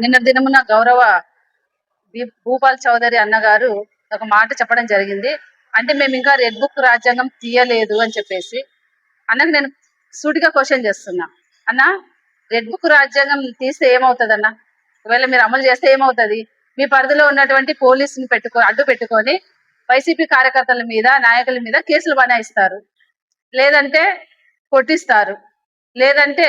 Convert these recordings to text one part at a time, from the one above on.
నిన్న దినమున గౌరవ భూపాల్ చౌదరి అన్నగారు ఒక మాట చెప్పడం జరిగింది. అంటే మేము ఇంకా రెడ్ బుక్ రాజ్యాంగం తీయలేదు అని చెప్పేసి అన్నకు నేను సూటిగా క్వశ్చన్ చేస్తున్నా. అన్న, రెడ్ బుక్ రాజ్యాంగం తీస్తే ఏమవుతుంది అన్న? ఒకవేళ మీరు అమలు చేస్తే ఏమవుతుంది? మీ పరిధిలో ఉన్నటువంటి పోలీసుని అడ్డు పెట్టుకొని వైసీపీ కార్యకర్తల మీద, నాయకుల మీద కేసులు బనాయిస్తారు, లేదంటే కొట్టిస్తారు, లేదంటే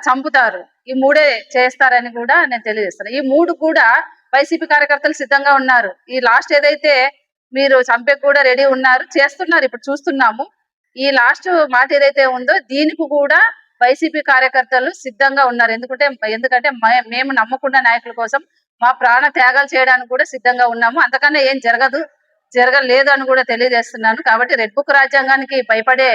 చంపుతారు. ఈ మూడే చేస్తారని కూడా నేను తెలియజేస్తాను. ఈ మూడు కూడా వైసీపీ కార్యకర్తలు సిద్ధంగా ఉన్నారు. ఈ లాస్ట్ ఏదైతే మీరు చంపే కూడా రెడీ ఉన్నారు, చేస్తున్నారు, ఇప్పుడు చూస్తున్నాము. ఈ లాస్ట్ మాట ఏదైతే ఉందో దీనికి కూడా వైసీపీ కార్యకర్తలు సిద్ధంగా ఉన్నారు. ఎందుకంటే మేము నమ్ముకున్న నాయకుల కోసం మా ప్రాణ త్యాగాలు చేయడానికి కూడా సిద్ధంగా ఉన్నాము. అంతకన్నా ఏం జరగలేదు అని కూడా తెలియజేస్తున్నాను. కాబట్టి రెడ్ బుక్ రాజ్యాంగానికి భయపడే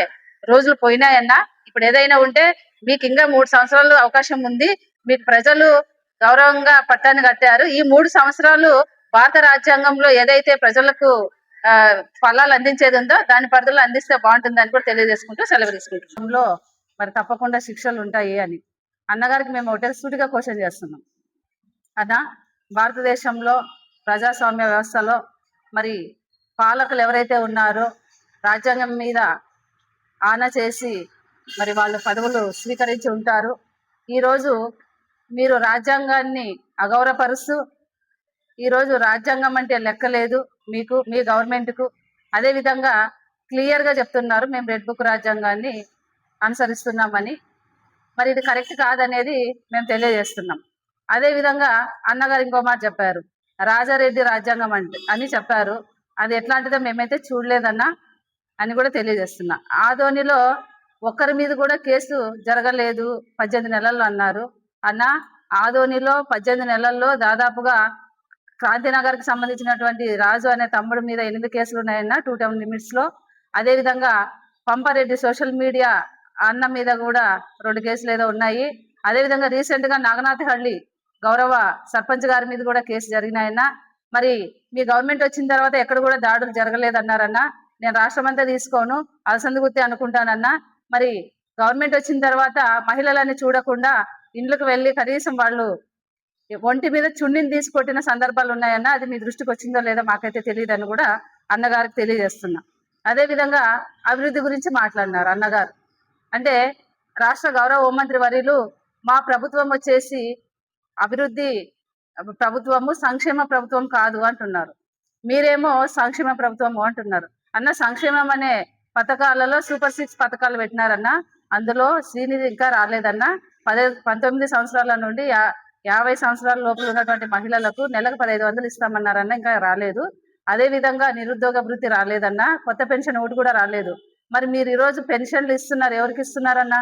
రోజులు పోయినాయన్నా. ఇప్పుడు ఏదైనా ఉంటే మీకు ఇంకా 3 సంవత్సరాలు అవకాశం ఉంది. మీకు ప్రజలు గౌరవంగా పట్టాన్ని కట్టారు. ఈ 3 సంవత్సరాలు భారత రాజ్యాంగంలో ఏదైతే ప్రజలకు ఫలాలు అందించేది ఉందో దాని పరిధిలో అందిస్తే బాగుంటుందని కూడా తెలియజేసుకుంటూ సెలవు తీసుకుంటున్నాం. మరి తప్పకుండా శిక్షలు ఉంటాయి అని అన్నగారికి మేము ఒకటే సూటిగా క్వశ్చన్ చేస్తున్నాం. అన్న, భారతదేశంలో ప్రజాస్వామ్య వ్యవస్థలో మరి పాలకులు ఎవరైతే ఉన్నారో రాజ్యాంగం మీద ఆన చేసి మరి వాళ్ళు పదవులు స్వీకరించి ఉంటారు. ఈరోజు మీరు రాజ్యాంగాన్ని అగౌరవపరుస్తూ ఈరోజు రాజ్యాంగం అంటే లెక్కలేదు మీకు, మీ గవర్నమెంట్కు. అదేవిధంగా క్లియర్గా చెప్తున్నారు మేము రెడ్ బుక్ రాజ్యాంగాన్ని అనుసరిస్తున్నామని. మరి ఇది కరెక్ట్ కాదనేది మేము తెలియజేస్తున్నాం. అదేవిధంగా అన్నగారు ఇంకో మాట చెప్పారు, రాజారెడ్డి రాజ్యాంగం అని చెప్పారు. అది ఎట్లాంటిదో మేమైతే చూడలేదన్నా అని కూడా తెలియజేస్తున్నా. ఆదోనిలో ఒక్కరి మీద కూడా కేసు జరగలేదు 18 నెలల్లో అన్నారు. అన్న, ఆదోనిలో 18 నెలల్లో దాదాపుగా క్రాంతినగర్కి సంబంధించినటువంటి రాజు అనే తమ్ముడు మీద 8 కేసులు ఉన్నాయన్న 2 టర్మ్ లిమిట్స్ లో. అదేవిధంగా పంపారెడ్డి సోషల్ మీడియా అన్న మీద కూడా 2 కేసులు ఏదో ఉన్నాయి. అదేవిధంగా రీసెంట్ గా నాగనాథహళ్ళి గౌరవ సర్పంచ్ గారి మీద కూడా కేసు జరిగినాయన్న. మరి మీ గవర్నమెంట్ వచ్చిన తర్వాత ఎక్కడ కూడా దాడులు జరగలేదన్నారన్నా. నేను రాష్ట్రం అంతా తీసుకోను, అలసంది గుర్తి అనుకుంటానన్నా. మరి గవర్నమెంట్ వచ్చిన తర్వాత మహిళలని చూడకుండా ఇండ్లకు వెళ్ళి కనీసం వాళ్ళు ఒంటి మీద చున్నీని తీసుకొట్టిన సందర్భాలు ఉన్నాయన్నా. అది మీ దృష్టికి వచ్చిందో లేదో మాకైతే తెలియదని కూడా అన్నగారికి తెలియజేస్తున్నా. అదేవిధంగా అభివృద్ధి గురించి మాట్లాడినారు అన్నగారు. అంటే రాష్ట్ర గౌరవ హోంమంత్రి వర్యులు మా ప్రభుత్వం వచ్చేసి అభివృద్ధి ప్రభుత్వము, సంక్షేమ ప్రభుత్వం కాదు అంటున్నారు. మీరేమో సంక్షేమ ప్రభుత్వము అంటున్నారు. అన్న, సంక్షేమం అనే పథకాలలో సూపర్ 6 పథకాలు పెట్టినారన్న. అందులో శ్రీనిధి ఇంకా రాలేదన్న. 19 సంవత్సరాల నుండి 50 సంవత్సరాల లోపల ఉన్నటువంటి మహిళలకు నెలకు 1500 ఇస్తామన్నారన్న, ఇంకా రాలేదు. అదే విధంగా నిరుద్యోగ భృతి రాలేదన్న. కొత్త పెన్షన్ ఒకటి కూడా రాలేదు. మరి మీరు ఈరోజు పెన్షన్లు ఇస్తున్నారు, ఎవరికి ఇస్తున్నారన్న?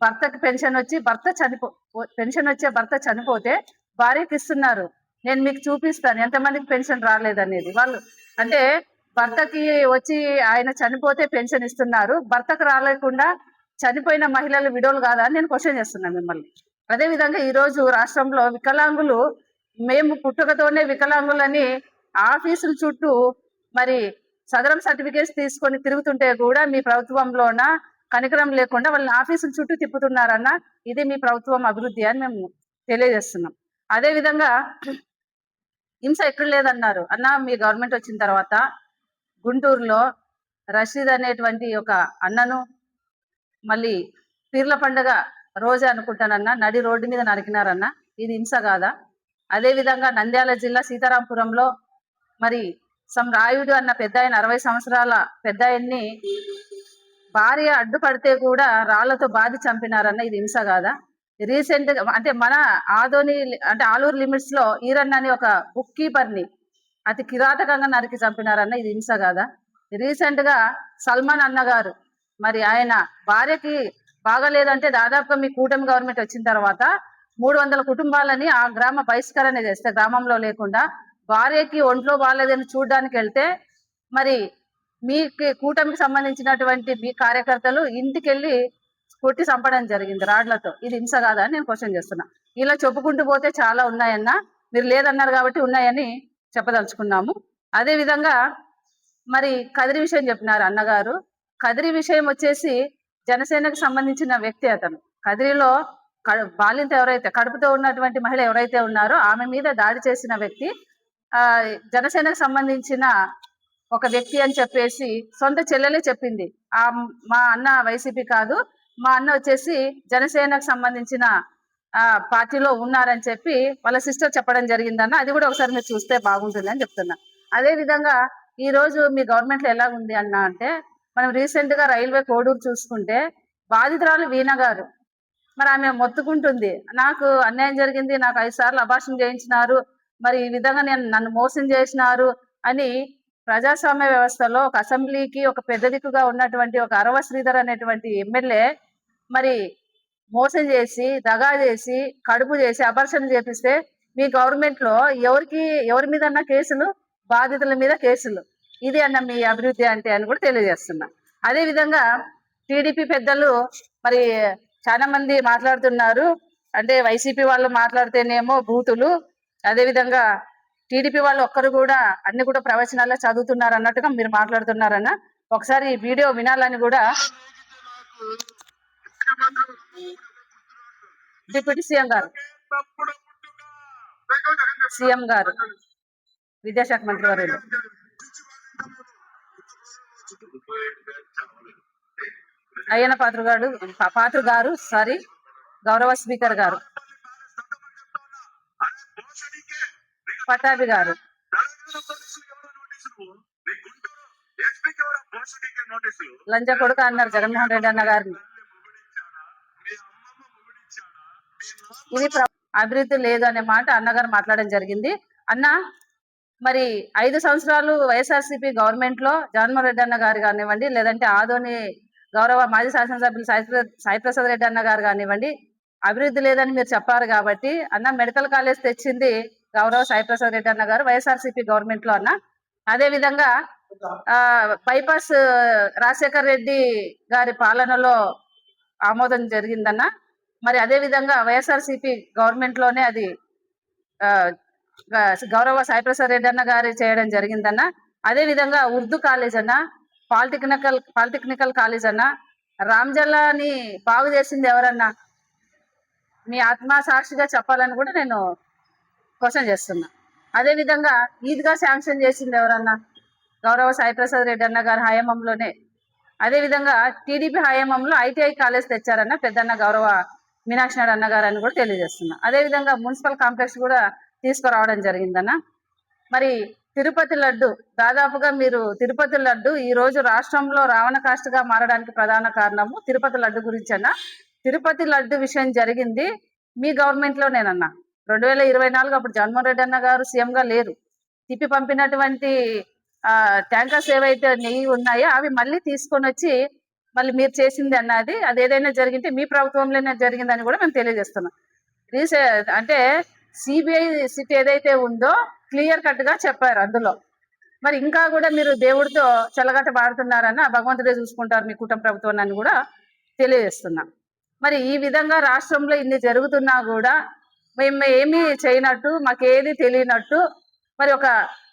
భర్తకి పెన్షన్ వచ్చి భర్త చనిపోతే భార్యకి ఇస్తున్నారు. నేను మీకు చూపిస్తాను ఎంతమందికి పెన్షన్ రాలేదనేది. వాళ్ళు అంటే భర్తకి వచ్చి ఆయన చనిపోతే పెన్షన్ ఇస్తున్నారు, భర్తకు రాలేకుండా చనిపోయిన మహిళలు విడోలు కాదా అని నేను క్వశ్చన్ చేస్తున్నాను మిమ్మల్ని. అదేవిధంగా ఈరోజు రాష్ట్రంలో వికలాంగులు, మేము పుట్టుకతోనే వికలాంగులని ఆఫీసుల చుట్టూ మరి సదరం సర్టిఫికేట్స్ తీసుకొని తిరుగుతుంటే కూడా మీ ప్రభుత్వంలోన కనికరం లేకుండా వాళ్ళని ఆఫీసుల చుట్టూ తిప్పుతున్నారన్న. ఇది మీ ప్రభుత్వం అభివృద్ధి అని మేము తెలియజేస్తున్నాం. అదేవిధంగా హింస ఎక్కడ లేదన్నారు అన్న. మీ గవర్నమెంట్ వచ్చిన తర్వాత గుంటూరులో రషీద్ అనేటువంటి ఒక అన్నను మళ్ళీ పీర్ల పండుగ రోజే అనుకుంటానన్నా నడి రోడ్డు మీద నరికినారన్న. ఇది హింస కాదా? అదేవిధంగా నంద్యాల జిల్లా సీతారాంపురంలో మరి రాయుడు అన్న పెద్ద ఆయన 60 సంవత్సరాల పెద్ద ఆయన్ని భార్య అడ్డుపడితే కూడా రాళ్లతో బాధి చంపినారన్న. ఇది హింస కాదా? రీసెంట్ గా అంటే మన ఆదోని అంటే ఆలూరు లిమిట్స్ లో ఈరన్న అని ఒక బుక్ కీపర్ ని అతి కిరాతకంగా నరికి చంపినారన్న. ఇది హింస కాదా? రీసెంట్ గా సల్మాన్ అన్న గారు మరి ఆయన భార్యకి బాగలేదంటే దాదాపుగా మీ కూటమి గవర్నమెంట్ వచ్చిన తర్వాత 300 కుటుంబాలని ఆ గ్రామ బహిష్కరణ చేస్తే, గ్రామంలో లేకుండా భార్యకి ఒంట్లో బాగలేదని చూడడానికి వెళ్తే మరి మీ కూటమికి సంబంధించినటువంటి మీ కార్యకర్తలు ఇంటికి వెళ్ళి కొట్టి చంపడం జరిగింది రాళ్లతో. ఇది హింస కాదా అని నేను క్వశ్చన్ చేస్తున్నా. ఇలా చెప్పుకుంటూ పోతే చాలా ఉన్నాయన్న. మీరు లేదన్నారు కాబట్టి ఉన్నాయని చెప్పదలుచుకున్నాము. అదే విధంగా మరి కదిరి విషయం చెప్పినారు అన్నగారు. కదిరి విషయం వచ్చేసి జనసేనకు సంబంధించిన వ్యక్తి అతను. కదిరిలో బాలింత ఎవరైతే కడుపుతో ఉన్నటువంటి మహిళ ఎవరైతే ఉన్నారో ఆమె మీద దాడి చేసిన వ్యక్తి జనసేనకు సంబంధించిన ఒక వ్యక్తి అని చెప్పేసి సొంత చెల్లెలే చెప్పింది. మా అన్న వైసీపీ కాదు, మా అన్న వచ్చేసి జనసేనకు సంబంధించిన పార్టీలో ఉన్నారని చెప్పి వాళ్ళ సిస్టర్ చెప్పడం జరిగిందన్న. అది కూడా ఒకసారి మీరు చూస్తే బాగుంటుంది అని చెప్తున్నా. అదే విధంగా ఈ రోజు మీ గవర్నమెంట్ లో ఎలా ఉంది అన్న అంటే, మనం రీసెంట్ గా రైల్వే కోడూరు చూసుకుంటే బాధితురాలు వీణ గారు మరి ఆమె మొత్తుకుంటుంది, నాకు అన్యాయం జరిగింది, నాకు 5 సార్లు అబార్షన్ చేయించినారు, మరి ఈ విధంగా నన్ను మోసం చేసినారు అని ప్రజాస్వామ్య వ్యవస్థలో ఒక అసెంబ్లీకి ఒక పెద్ద దిక్కుగా ఉన్నటువంటి ఒక అరవ శ్రీధర్ అనేటువంటి ఎమ్మెల్యే మరి మోసం చేసి దగా చేసి కడుపు చేసి అబార్షన్ చేపిస్తే మీ గవర్నమెంట్ లో ఎవరి మీద కేసులు, బాధితుల మీద కేసులు. ఇది అన్న మీ అభివృద్ధి అంటే అని కూడా తెలియజేస్తున్నా. అదే విధంగా టీడీపీ పెద్దలు మరి చాలా మంది మాట్లాడుతున్నారు, అంటే వైసీపీ వాళ్ళు మాట్లాడితేనేమో బూతులు, అదే విధంగా టీడీపీ వాళ్ళు ఒక్కరు కూడా అన్ని కూడా ప్రవచనాల్లో చదువుతున్నారు అన్నట్టుగా మీరు మాట్లాడుతున్నారన్న. ఒకసారి ఈ వీడియో వినాలని కూడా డిప్యూటీ సీఎం గారు విద్యాశాఖ మంత్రి వారు అయ్యన పాత్ర గారు సారీ గౌరవ స్పీకర్ గారు పటాభి గారు లంచ కొడుకు అన్నారు జగన్మోహన్ రెడ్డి అన్న గారిని. ఇది అభివృద్ధి లేదు అనే మాట అన్నగారు మాట్లాడడం జరిగింది. అన్న మరి 5 సంవత్సరాలు వైఎస్ఆర్సీపీ గవర్నమెంట్ లో జగన్మోహన్ రెడ్డి అన్న గారు కానివ్వండి, లేదంటే ఆదోని గౌరవ మాజీ శాసనసభ్యులు సాయిప్రసాద్ రెడ్డి అన్న గారు కానివ్వండి, అభివృద్ధి లేదని మీరు చెప్పారు కాబట్టి అన్న మెడికల్ కాలేజ్ తెచ్చింది గౌరవ సాయిప్రసాద్ రెడ్డి అన్న గారు వైఎస్ఆర్సీపీ గవర్నమెంట్ లో అన్న. అదే విధంగా బైపాస్ రాజశేఖర్ రెడ్డి గారి పాలనలో ఆమోదం జరిగిందన్న. మరి అదే విధంగా వైఎస్ఆర్సీపీ గవర్నమెంట్ లోనే అది గౌరవ సాయిప్రసాద్ రెడ్డి అన్న గారు చేయడం జరిగిందన్న. అదే విధంగా ఉర్దూ కాలేజ్ అన్న, పాలిటెక్నికల్ కాలేజ్ అన్న, రామ్జల్లాని బాగు చేసింది ఎవరన్నా? మీ ఆత్మ సాక్షిగా చెప్పాలని కూడా నేను క్వశ్చన్ చేస్తున్నా. అదే విధంగా ఈద్గా శాంక్షన్ చేసింది ఎవరన్నా? గౌరవ సాయిప్రసాద్ రెడ్డి అన్న గారి హయాంలోనే. అదే విధంగా టీడీపీ హయాంలో ఐటీఐ కాలేజ్ తెచ్చారన్న పెద్దన్న గౌరవ మీనాక్షి నాయుడు అన్న గారు అని కూడా తెలియజేస్తున్నా. అదే విధంగా మున్సిపల్ కాంప్లెక్స్ కూడా తీసుకురావడం జరిగిందన్న. మరి తిరుపతి లడ్డు, దాదాపుగా మీరు తిరుపతి లడ్డు ఈ రోజు రాష్ట్రంలో రావణ కాష్టగా మారడానికి ప్రధాన కారణము తిరుపతి లడ్డు గురించి అన్న. తిరుపతి లడ్డు విషయం జరిగింది మీ గవర్నమెంట్ లోనేనన్నా. 2024 అప్పుడు జగన్మోహన్ రెడ్డి అన్న గారు సీఎం గా లేరు. తిప్పి పంపినటువంటి ట్యాంకర్స్ ఏవైతే నెయ్యి ఉన్నాయో అవి మళ్ళీ తీసుకొని వచ్చి మళ్ళీ మీరు చేసింది అన్నది, అది ఏదైనా జరిగింటే మీ ప్రభుత్వంలోనే జరిగిందని కూడా మేము తెలియజేస్తున్నాం. అంటే సిబిఐ సిట్ ఏదైతే ఉందో క్లియర్ కట్ గా చెప్పారు అందులో. మరి ఇంకా కూడా మీరు దేవుడితో చెలగట పాడుతున్నారన్న, భగవంతుడే చూసుకుంటారు మీ కుటుంబ ప్రభుత్వం అని కూడా తెలియజేస్తున్నాం. మరి ఈ విధంగా రాష్ట్రంలో ఇన్ని జరుగుతున్నా కూడా మేము ఏమీ చేయనట్టు, మాకేది తెలియనట్టు మరి ఒక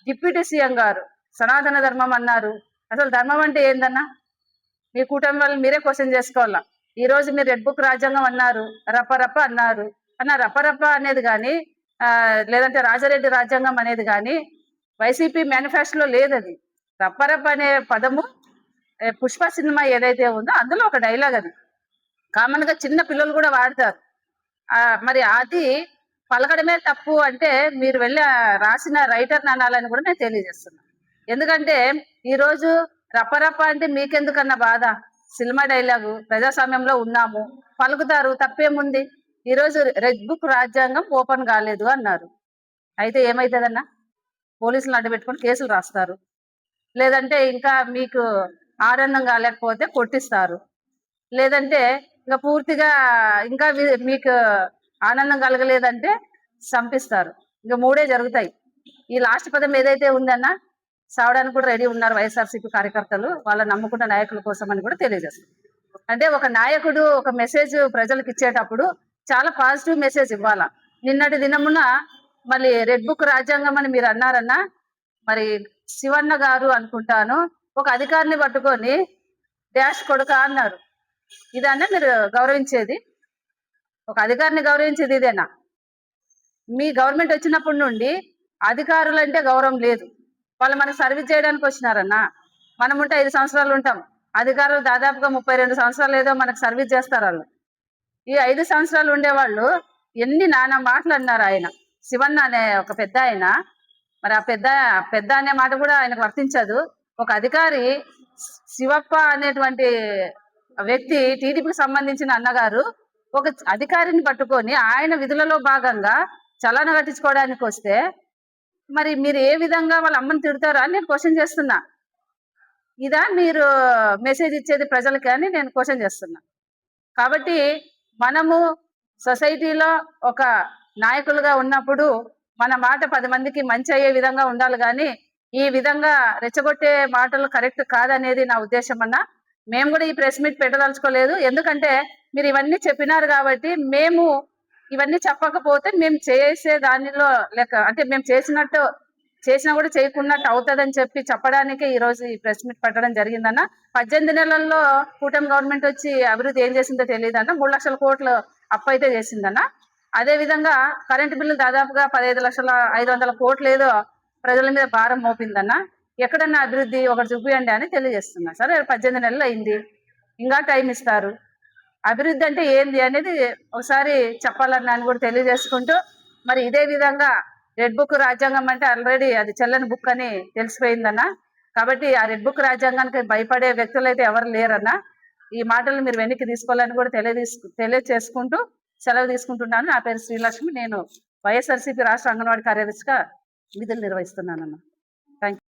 డిప్యూటీ సీఎం గారు సనాతన ధర్మం అన్నారు. అసలు ధర్మం అంటే ఏందన్నా? మీ కుటుంబాలను మీరే క్వశ్చన్ చేసుకోవాలా. ఈ రోజు మీరు రెడ్ బుక్ రాజ్యాంగం అన్నారు, రప్పరప్ప అన్నారు అన్న. రప్పరప్ప అనేది కానీ లేదంటే రాజారెడ్డి రాజ్యాంగం అనేది కానీ వైసీపీ మేనిఫెస్టోలో లేదు. అది రప్పరప్ప అనే పదము పుష్ప సినిమా ఏదైతే ఉందో అందులో ఒక డైలాగ్. అది కామన్ గా చిన్న పిల్లలు కూడా వాడతారు. మరి అది పలకడమే తప్పు అంటే మీరు వెళ్ళి రాసిన రైటర్ అనాలని కూడా నేను తెలియజేస్తున్నాను. ఎందుకంటే ఈరోజు రప్పరప్ప అంటే మీకెందుకన్నా బాధ? సినిమా డైలాగు, ప్రజాస్వామ్యంలో ఉన్నాము, పలుకుతారు, తప్పేముంది? ఈరోజు రెడ్ బుక్ రాజ్యాంగం ఓపెన్ కాలేదు అన్నారు. అయితే ఏమవుతుందన్నా? పోలీసులు అడ్డుపెట్టుకొని కేసులు రాస్తారు, లేదంటే ఇంకా మీకు ఆనందం కాలేకపోతే కొట్టిస్తారు, లేదంటే ఇంకా పూర్తిగా ఇంకా మీకు ఆనందం కలగలేదంటే చంపిస్తారు. ఇంకా 3 జరుగుతాయి. ఈ లాస్ట్ పదం ఏదైతే ఉందన్నా సావడానికి కూడా రెడీ ఉన్నారు వైఎస్ఆర్సీపీ కార్యకర్తలు, వాళ్ళ నమ్ముకున్న నాయకుల కోసం అని కూడా తెలియజేస్తారు. అంటే ఒక నాయకుడు ఒక మెసేజ్ ప్రజలకు ఇచ్చేటప్పుడు చాలా పాజిటివ్ మెసేజ్ ఇవ్వాలా. నిన్నటి దినమున మళ్ళీ రెడ్ బుక్ రాజ్యాంగం అని మీరు అన్నారన్నా. మరి శివన్న గారు అనుకుంటాను ఒక అధికారిని పట్టుకొని డాష్ కొడుక అన్నారు. ఇదన్నా మీరు గౌరవించేది? ఒక అధికారిని గౌరవించేది ఇదేనా? మీ గవర్నమెంట్ వచ్చినప్పటి నుండి అధికారులంటే గౌరవం లేదు. వాళ్ళు మనకు సర్వీస్ చేయడానికి వచ్చినారన్నా. మనం ఉంటే 5 సంవత్సరాలు ఉంటాం. అధికారులు దాదాపుగా 32 సంవత్సరాలు ఏదో మనకు సర్వీస్ చేస్తారు వాళ్ళు. ఈ 5 సంవత్సరాలు ఉండేవాళ్ళు ఎన్ని నానా మాటలు అన్నారు ఆయన. శివన్న అనే ఒక పెద్ద ఆయన, మరి ఆ పెద్ద పెద్ద అనే మాట కూడా ఆయనకు వర్తించదు. ఒక అధికారి శివప్ప అనేటువంటి వ్యక్తి టీడీపీకి సంబంధించిన అన్నగారు ఒక అధికారిని పట్టుకొని ఆయన విధులలో భాగంగా చలాన కట్టించుకోవడానికి వస్తే మరి మీరు ఏ విధంగా వాళ్ళ అమ్మని తిడతారా అని నేను క్వశ్చన్ చేస్తున్నా. ఇదా మీరు మెసేజ్ ఇచ్చేది ప్రజలకి అని నేను క్వశ్చన్ చేస్తున్నా. కాబట్టి మనము సొసైటీలో ఒక నాయకులుగా ఉన్నప్పుడు మన మాట 10 మందికి మంచి అయ్యే విధంగా ఉండాలి, కానీ ఈ విధంగా రెచ్చగొట్టే మాటలు కరెక్ట్ కాదనేది నా ఉద్దేశం అన్న. మేము కూడా ఈ ప్రెస్ మీట్ పెట్టదలుచుకోలేదు. ఎందుకంటే మీరు ఇవన్నీ చెప్పినారు కాబట్టి మేము ఇవన్నీ చెప్పకపోతే మేము చేసే దానిలో లెక్క అంటే మేము చేసినా కూడా చేయకున్నట్టు అవుతుందని చెప్పడానికి ఈ రోజు ఈ ప్రెస్ మీట్ పెట్టడం జరిగిందన్న. 18 నెలల్లో కూటమి గవర్నమెంట్ వచ్చి అభివృద్ధి ఏం చేసిందో తెలియదన్న. 3 లక్షల కోట్లు అప్పు అయితే చేసిందన్న. అదే విధంగా కరెంటు బిల్లు దాదాపుగా 15,500 కోట్లు ఏదో ప్రజల మీద భారం మోపిందన్న. ఎక్కడన్నా అభివృద్ధి ఒకటి చూపియండి అని తెలియజేస్తున్నా. సరే 18 నెలలు అయింది, ఇంకా టైం ఇస్తారు. అభివృద్ధి అంటే ఏంది అనేది ఒకసారి చెప్పాలని అని కూడా తెలియజేసుకుంటూ, మరి ఇదే విధంగా రెడ్ బుక్ రాజ్యాంగం అంటే ఆల్రెడీ అది చెల్లని బుక్ అని తెలిసిపోయిందన్న. కాబట్టి ఆ రెడ్ బుక్ రాజ్యాంగానికి భయపడే వ్యక్తులు అయితే ఎవరు లేరన్నా. ఈ మాటలు మీరు వెనక్కి తీసుకోవాలని కూడా తెలియజేసుకుంటూ సెలవు తీసుకుంటున్నాను. నా పేరు శ్రీలక్ష్మి. నేను వైఎస్ఆర్సీపీ రాష్ట్ర అంగన్వాడీ కార్యదర్శిగా విధులు నిర్వహిస్తున్నానన్న. Thank you.